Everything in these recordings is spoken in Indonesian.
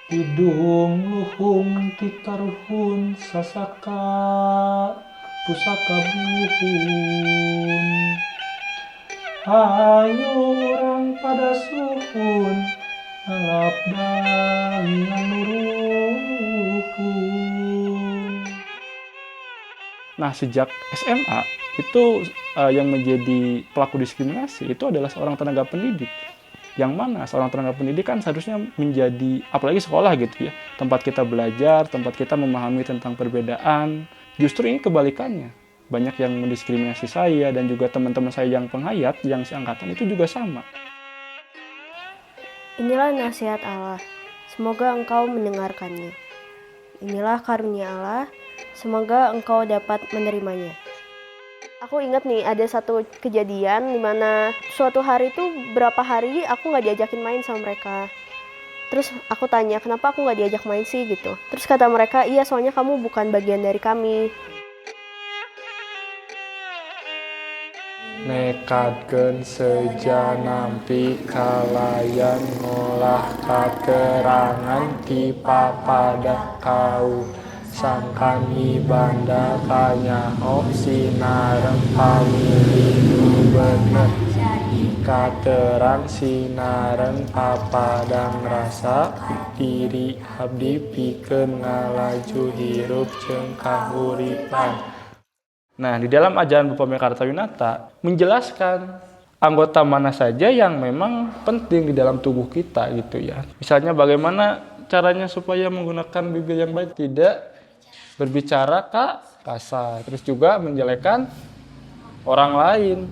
Tidung luhung titaruhun sasaka pusaka buhun. Hayu orang pada suhun ngalap yang nuruhun. Nah, sejak SMA itu yang menjadi pelaku diskriminasi itu adalah seorang tenaga pendidik. Yang mana seorang tenaga pendidik kan seharusnya menjadi, apalagi sekolah gitu ya, tempat kita belajar, tempat kita memahami tentang perbedaan. Justru ini kebalikannya. Banyak yang mendiskriminasi saya dan juga teman-teman saya yang penghayat, yang seangkatan itu juga sama. Inilah nasihat Allah, semoga engkau mendengarkannya. Inilah karunia Allah, semoga engkau dapat menerimanya. Aku ingat nih ada satu kejadian di mana suatu hari tuh berapa hari aku nggak diajakin main sama mereka. Terus aku tanya kenapa aku nggak diajak main sih gitu. Terus kata mereka iya soalnya kamu bukan bagian dari kami. Nekadkeun sejanampi kalayan ngolah katerangan ti papada kau sangkan ibanda kanyaho sinareng pamili bener katerang sinareng papadang rasa diri abdi pikeun ngalaju hirup jeung kahuripan. Nah, di dalam ajaran Bupa Kartawinata menjelaskan anggota mana saja yang memang penting di dalam tubuh kita gitu ya. Misalnya bagaimana caranya supaya menggunakan bibir yang baik, tidak berbicara kasar, terus juga menjelekkan orang lain.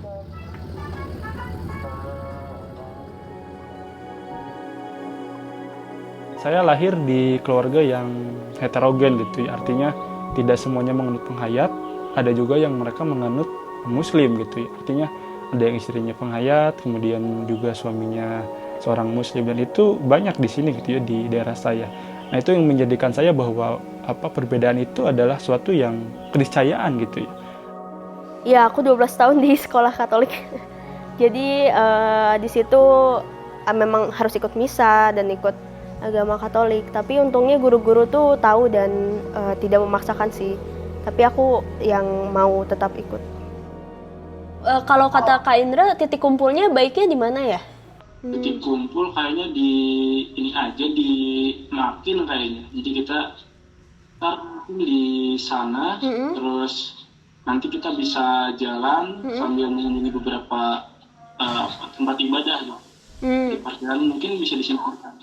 Saya lahir di keluarga yang heterogen gitu ya, artinya tidak semuanya menganut penghayat. Ada juga yang mereka menganut muslim gitu ya. Artinya ada yang istrinya penghayat, kemudian juga suaminya seorang muslim, dan itu banyak di sini gitu ya di daerah saya. Nah, itu yang menjadikan saya bahwa perbedaan itu adalah suatu yang keniscayaan gitu ya. Ya, aku 12 tahun di sekolah Katolik. Jadi di situ memang harus ikut misa dan ikut agama Katolik. Tapi untungnya guru-guru tuh tahu dan tidak memaksakan sih. Tapi aku yang mau tetap ikut. Kalau kata Kak Indra, titik kumpulnya baiknya di mana ya? Titik kumpul kayaknya di ini aja di Makin kayaknya. Jadi kita di sana, terus nanti kita bisa jalan sambil mengunjungi beberapa tempat ibadah gitu. Di parkiran mungkin bisa disimpulkan.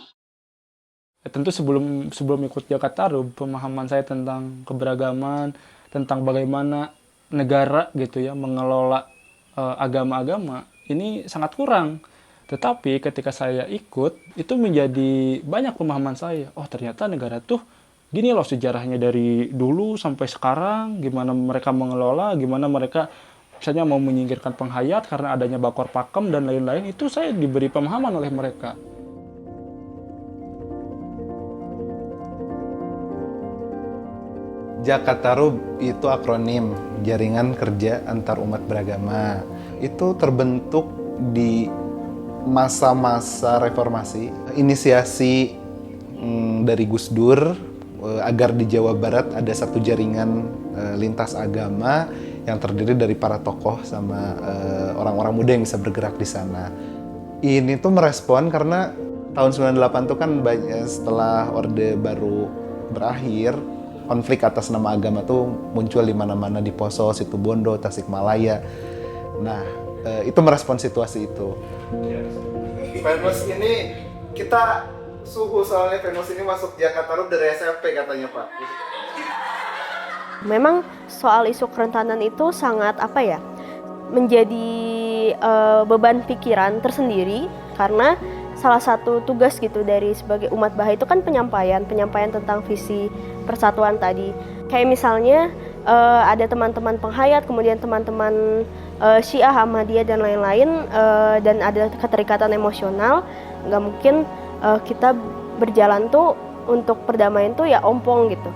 Tentu sebelum ikut Jakarta Rub, pemahaman saya tentang keberagaman, tentang bagaimana negara gitu ya mengelola agama-agama ini sangat kurang. Tetapi ketika saya ikut, itu menjadi banyak pemahaman saya. Oh, ternyata negara tuh gini loh sejarahnya dari dulu sampai sekarang, gimana mereka mengelola, gimana mereka misalnya mau menyingkirkan penghayat karena adanya bakor pakem dan lain-lain, itu saya diberi pemahaman oleh mereka. Jakatarub itu akronim Jaringan Kerja Antar Umat Beragama. Itu terbentuk di masa-masa reformasi. Inisiasi dari Gus Dur agar di Jawa Barat ada satu jaringan lintas agama yang terdiri dari para tokoh sama orang-orang muda yang bisa bergerak di sana. Ini tuh merespon karena tahun 98 tuh kan banyak, setelah Orde Baru berakhir, konflik atas nama agama tuh muncul di mana-mana, di Poso, Situbondo, Tasikmalaya. Nah, itu merespon situasi itu. Venus ini kita suhu soalnya Venus ini masuk Jakarta Rub dari SMP katanya Pak. Memang soal isu kerentanan itu sangat menjadi beban pikiran tersendiri karena salah satu tugas gitu dari sebagai umat Baha'i itu kan penyampaian tentang visi persatuan tadi. Kayak misalnya ada teman-teman penghayat, kemudian teman-teman Syiah, Ahmadiyah dan lain-lain, dan ada keterikatan emosional. Nggak mungkin kita berjalan tuh untuk perdamaian tuh ya ompong gitu.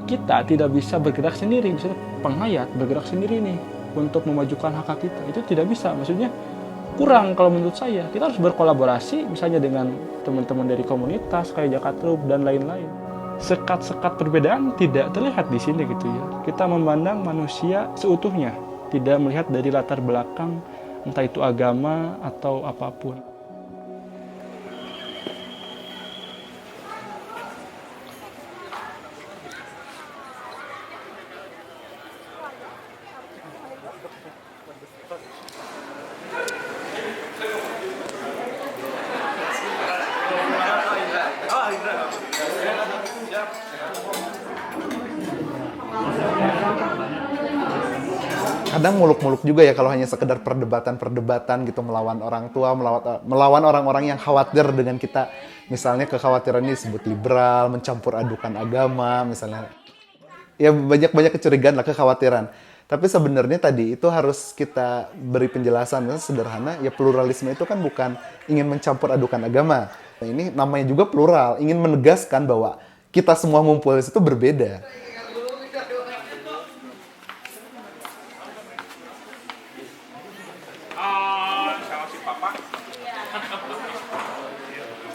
Kita tidak bisa bergerak sendiri, misalnya penghayat bergerak sendiri nih untuk memajukan hak kita, itu tidak bisa. Maksudnya kurang kalau menurut saya. Kita harus berkolaborasi misalnya dengan teman-teman dari komunitas kayak Jakarta dan lain-lain. Sekat-sekat perbedaan tidak terlihat di sini gitu ya. Kita memandang manusia seutuhnya, tidak melihat dari latar belakang entah itu agama atau apapun. Kadang muluk-muluk juga ya kalau hanya sekedar perdebatan-perdebatan gitu melawan orang tua, melawan orang-orang yang khawatir dengan kita. Misalnya kekhawatiran ini disebut liberal, mencampur adukan agama, misalnya. Ya banyak-banyak kecurigaan lah, kekhawatiran. Tapi sebenarnya tadi itu harus kita beri penjelasan. Misalnya sederhana, ya pluralisme itu kan bukan ingin mencampur adukan agama. Nah, ini namanya juga plural, ingin menegaskan bahwa kita semua ngumpul di situ berbeda.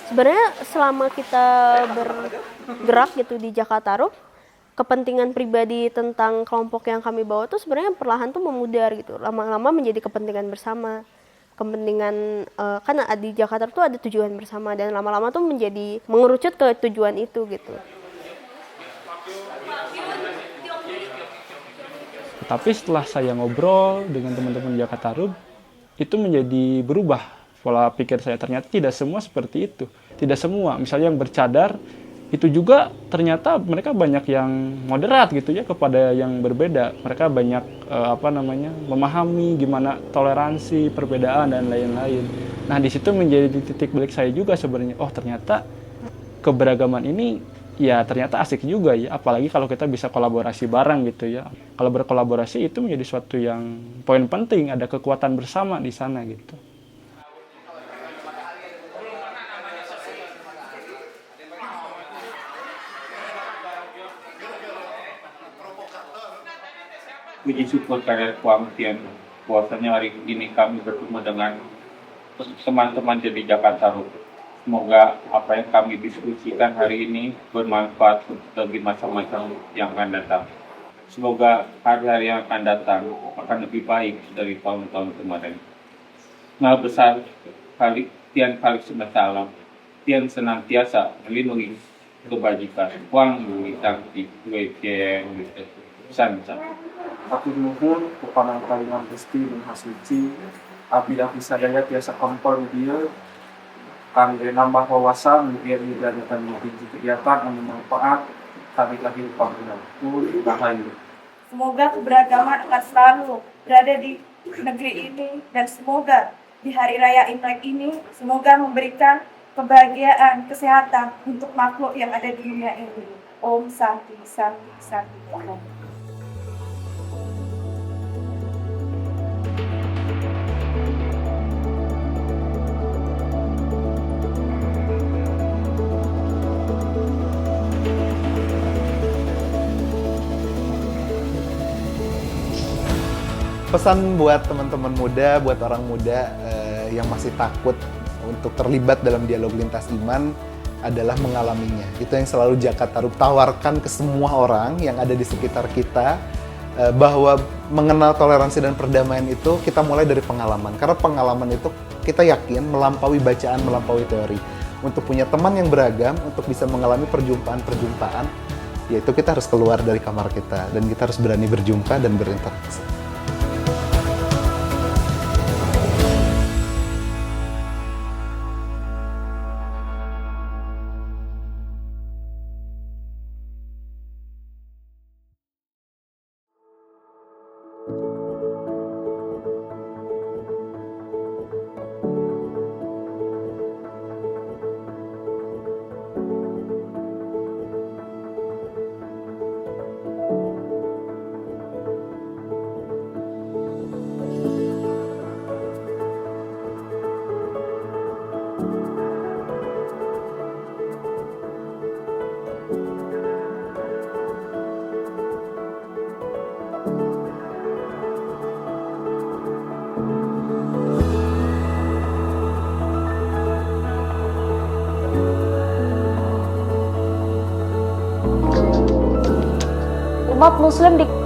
Sebenarnya selama kita bergerak gitu di Jakartarup, kepentingan pribadi tentang kelompok yang kami bawa tuh sebenarnya perlahan tuh memudar gitu. Lama-lama menjadi kepentingan bersama. Kepentingan kan di Jakarta tuh ada tujuan bersama, dan lama-lama tuh menjadi mengerucut ke tujuan itu gitu. Tapi setelah saya ngobrol dengan teman-teman Jakartarup, itu menjadi berubah pola pikir saya. Ternyata tidak semua seperti itu. Tidak semua. Misalnya yang bercadar, itu juga ternyata mereka banyak yang moderat gitu ya kepada yang berbeda. Mereka banyak memahami gimana toleransi, perbedaan dan lain-lain. Nah, di situ menjadi titik balik saya juga sebenarnya. Oh, ternyata keberagaman ini ya ternyata asik juga ya, apalagi kalau kita bisa kolaborasi bareng gitu ya. Kalau berkolaborasi itu menjadi suatu yang poin penting, ada kekuatan bersama di sana gitu. Puji syukur kalian Tuhan, bahwasanya hari ini kami bertemu dengan teman-teman dari Jakartarup. Semoga apa yang kami diskusikan hari ini bermanfaat bagi masa-masa yang akan datang. Semoga hari-hari yang akan datang akan lebih baik dari tahun-tahun kemarin. Maha besar Tian Khalik semesta alam, Tian senantiasa melindungi kebajikan. Wang Lui Tangti Wei Tian San. Aku mohon kepada kalian Gusti Maha Suci, apabila bisa daya biasa kompor dia, kami nambah wawasan, biar dan mungkin kegiatan yang bermanfaat, kami lagi panggilanku bahagia. Semoga keberagaman akan selalu berada di negeri ini, dan semoga di hari raya Imlek ini, semoga memberikan kebahagiaan, kesehatan untuk makhluk yang ada di dunia ini. Om Santi, Santi, Santi, Om. Pesan buat teman-teman muda, buat orang muda yang masih takut untuk terlibat dalam dialog lintas iman adalah mengalaminya. Itu yang selalu Jakartarup tawarkan ke semua orang yang ada di sekitar kita, bahwa mengenal toleransi dan perdamaian itu kita mulai dari pengalaman. Karena pengalaman itu kita yakin melampaui bacaan, melampaui teori. Untuk punya teman yang beragam, untuk bisa mengalami perjumpaan-perjumpaan, yaitu kita harus keluar dari kamar kita dan kita harus berani berjumpa dan berinteraksi. umat muslim di